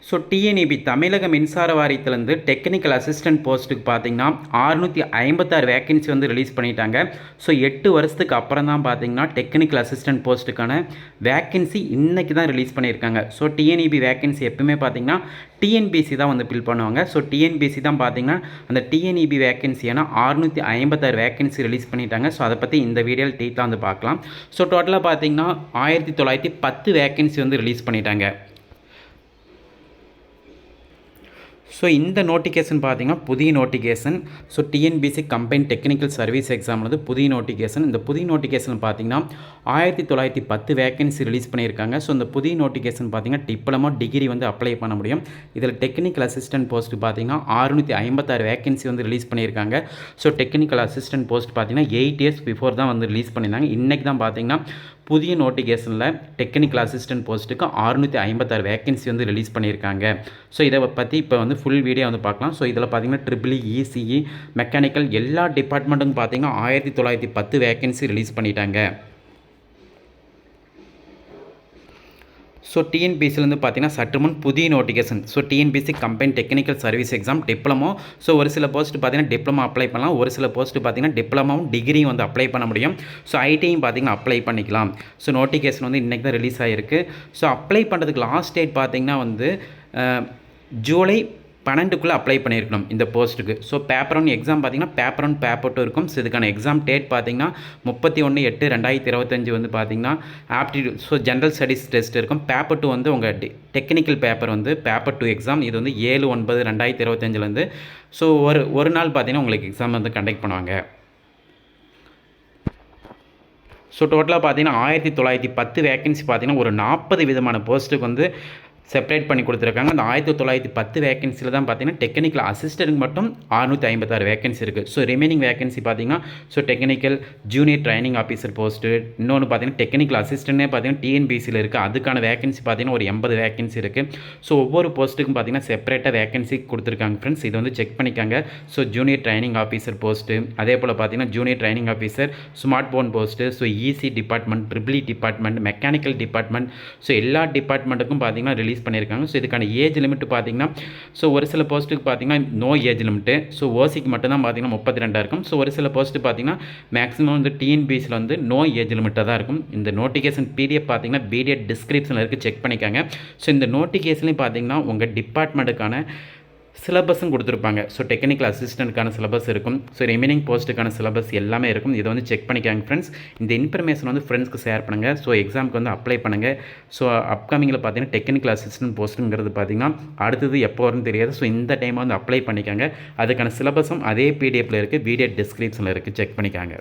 So TNEB தமிழக மின்சார வாரியத்திலேருந்து technical assistant போஸ்ட்டுக்கு பார்த்தீங்கன்னா 656 வேக்கன்சி வந்து ரிலீஸ் பண்ணிட்டாங்க. ஸோ 8 வருஷத்துக்கு அப்புறம் தான் பார்த்தீங்கன்னா டெக்னிக்கல் அசிஸ்டன்ட் போஸ்ட்டுக்கான வேக்கன்சி இன்றைக்கி தான் ரிலீஸ் பண்ணியிருக்காங்க. ஸோ டிஎன்இபி வேக்கன்சி எப்பவுமே பார்த்தீங்கன்னா டிஎன்பிசி தான் வந்து ஃபில் பண்ணுவாங்க. ஸோ டிஎன்பிசி தான் பார்த்தீங்கன்னா அந்த டிஎன்இபி வேக்கன்சியான 656 வேக்கன்சி ரிலீஸ் பண்ணிட்டாங்க. ஸோ அதை பற்றி இந்த வீடியோவில் டீட்டெயிலாக வந்து பார்க்கலாம். ஸோ டோட்டலாக பார்த்தீங்கன்னா 1910 வேக்கன்சி வந்து ரிலீஸ் பண்ணிட்டாங்க. ஸோ இந்த நோட்டிஃபிகேஷன் பார்த்தீங்கன்னா புதிய notification. So TNPSC combine technical service exam வந்து புதிய நோட்டிஃபிகேஷன். இந்த புதிய நோட்டிஃபிகேஷன் பார்த்தீங்கன்னா 1910 வேக்கன்சி ரிலீஸ் பண்ணியிருக்காங்க. ஸோ இந்த புதிய நோட்டிஃபிகேஷன் பார்த்தீங்கன்னா டிப்ளமோ டிகிரி வந்து அப்ளை பண்ண முடியும். இதில் டெக்னிக்கல் அசிஸ்டன்ட் போஸ்ட்டு பார்த்தீங்கன்னா 656 வேக்கன்சி வந்து ரிலீஸ் பண்ணியிருக்காங்க. ஸோ டெக்னிக்கல் அசிஸ்டன்ட் போஸ்ட் பார்த்தீங்கன்னா 8 இயர்ஸ் பிஃபோர் தான் வந்து ரிலீஸ் பண்ணியிருந்தாங்க. இன்றைக்கி தான் பார்த்தீங்கன்னா புதிய நோட்டிஃபிகேஷனில் டெக்னிக்கல் அசிஸ்டன்ட் போஸ்ட்டுக்கு 656 வேக்கன்சி வந்து ரிலீஸ் பண்ணியிருக்காங்க. ஸோ இதை பற்றி இப்போ வந்து ஃபுல் வீடியோ வந்து பார்க்கலாம். ஸோ இதில் பார்த்தீங்கன்னா ட்ரிபிள் இசிஇ மெக்கானிக்கல் எல்லா டிபார்ட்மெண்ட்டுக்கும் பார்த்தீங்கன்னா 1910 வேக்கன்சி ரிலீஸ் பண்ணிட்டாங்க. ஸோ டிஎன்பிசிலேருந்து பார்த்தீங்கன்னா சற்று முன் புதிய notification. So TNPSC combine technical service exam diploma. So ஒரு சில போஸ்ட் பார்த்தீங்கன்னா டிப்ளமோ அப்ளை பண்ணலாம், ஒரு சில போஸ்ட் பார்த்தீங்கன்னா டிப்ளமாவும் டிகிரியும் வந்து அப்ளை பண்ண முடியும். ஸோ ஐடியும் பார்த்தீங்கன்னா அப்ளை பண்ணிக்கலாம். ஸோ நோட்டிஃபிகேஷன் வந்து இன்றைக்கி தான் ரிலீஸ் ஆகிருக்கு. ஸோ அப்ளை பண்ணுறதுக்கு லாஸ்ட் டேட் பார்த்தீங்கன்னா வந்து ஜூலை 12க்குள்ளே அப்ளை பண்ணியிருக்கணும் இந்த போஸ்ட்டுக்கு. ஸோ பேப்பர் 1 எக்ஸாம் பார்த்தீங்கன்னா பேப்பர் 1 பேப்பர் 2 இருக்கும். ஸோ இதுக்கான எக்ஸாம் டேட் பார்த்தீங்கன்னா 31/8/2025 வந்து பார்த்தீங்கன்னா aptitude so general studies test இருக்கும். பேப்பர் 2 வந்து உங்கள் டெக்னிக்கல் பேப்பர் வந்து பேப்பர் 2 எக்ஸாம். இது வந்து 7/9/2025 ஸோ ஒரு நாள் பார்த்தீங்கன்னா உங்களுக்கு எக்ஸாம் வந்து கண்டக்ட் பண்ணுவாங்க. ஸோ டோட்டலாக பார்த்தீங்கன்னா 1910 வேக்கன்சி பார்த்தீங்கன்னா ஒரு 40 விதமான போஸ்ட்டுக்கு வந்து செப்பரேட் பண்ணி கொடுத்துருக்காங்க. அந்த 1910 வேக்கன்சியில் தான் பார்த்தீங்கன்னா டெக்னிக்கல் அசிஸ்டன்ட் மட்டும் 656 வேக்கன்சி இருக்குது. ஸோ ரிமைனிங் வேக்கன்சி பார்த்தீங்கன்னா so technical junior training officer post, இன்னொன்று பார்த்தீங்கன்னா டெக்னிக்கல் அசிஸ்டன்ட்னே பார்த்தீங்கன்னா டிஎன்பிசியில் இருக்குது. அதுக்கான வேக்கன்சி பார்த்தீங்கன்னா ஒரு 80 வேக்கன்சி இருக்குது. ஸோ ஒவ்வொரு போஸ்ட்டுக்கும் பார்த்தீங்கன்னா செப்பரேட்டாக வேக்கன்சி கொடுத்துருக்காங்க ஃப்ரெண்ட்ஸ். இது வந்து செக் பண்ணிக்காங்க. So junior training officer post, அதே போல் பார்த்தீங்கன்னா junior training officer, smart phone post, so EC department, triple department, mechanical department, so எல்லா டிபார்ட்மெண்ட்டுக்கும் பார்த்தீங்கன்னா ரிலீஸ் பண்ணியிருக்காங்க. ஸோ இதுக்கான ஏஜ் லிமிட் பார்த்தீங்கன்னா ஸோ ஒரு சில போஸ்ட்டுக்கு பார்த்தீங்கன்னா நோ ஏஜ் லிமிட்டு. ஸோ ஓசிக்கு மட்டும் தான் பார்த்தீங்கன்னா 32 இருக்கும். ஸோ ஒரு சில போஸ்ட்டு பார்த்தீங்கன்னா மேக்ஸிமம் வந்து டிஎன்பிசியில் வந்து நோ ஏஜ் லிமிட்டாக தான் இருக்கும். இந்த நோட்டிஃபிகேஷன் பிடிஎஃப் பார்த்தீங்கன்னா பிடிஎஃப் டிஸ்கிரிப்ஷனில் இருக்குது, செக் பண்ணிக்காங்க. ஸோ இந்த நோட்டிஃபிகேஷன்லேயும் பார்த்தீங்கன்னா உங்கள் டிபார்ட்மெண்ட்டுக்கான சிலபஸும் கொடுத்துருப்பாங்க. ஸோ டெக்னிக்கல் அசிஸ்டண்ட்டுக்கான சிலபஸ் இருக்கும். ஸோ ரிமைனிங் போஸ்ட்டுக்கான சிலபஸ் எல்லாமே இருக்கும். இதை வந்து செக் பண்ணிக்காங்க ஃப்ரெண்ட்ஸ். இந்த இன்ஃபர்மேஷன் வந்து ஃப்ரெண்ட்ஸ்க்கு ஷேர் பண்ணுங்கள். ஸோ எக்ஸாமுக்கு வந்து அப்ளை பண்ணுங்கள். ஸோ அப்கமிங்கில் பார்த்தீங்கன்னா டெக்னிக்கல் அசிஸ்டன்ட் போஸ்ட்டுங்கிறது பார்த்தீங்கன்னா அடுத்தது எப்போ வரும்னு தெரியாது. ஸோ இந்த டைம் வந்து அப்ளை பண்ணிக்காங்க. அதுக்கான சிலபஸும் அதே பிடிஎஃப்பில் இருக்குது, வீடியோ டிஸ்கிரிப்ஷனில் இருக்குது, செக் பண்ணிக்காங்க.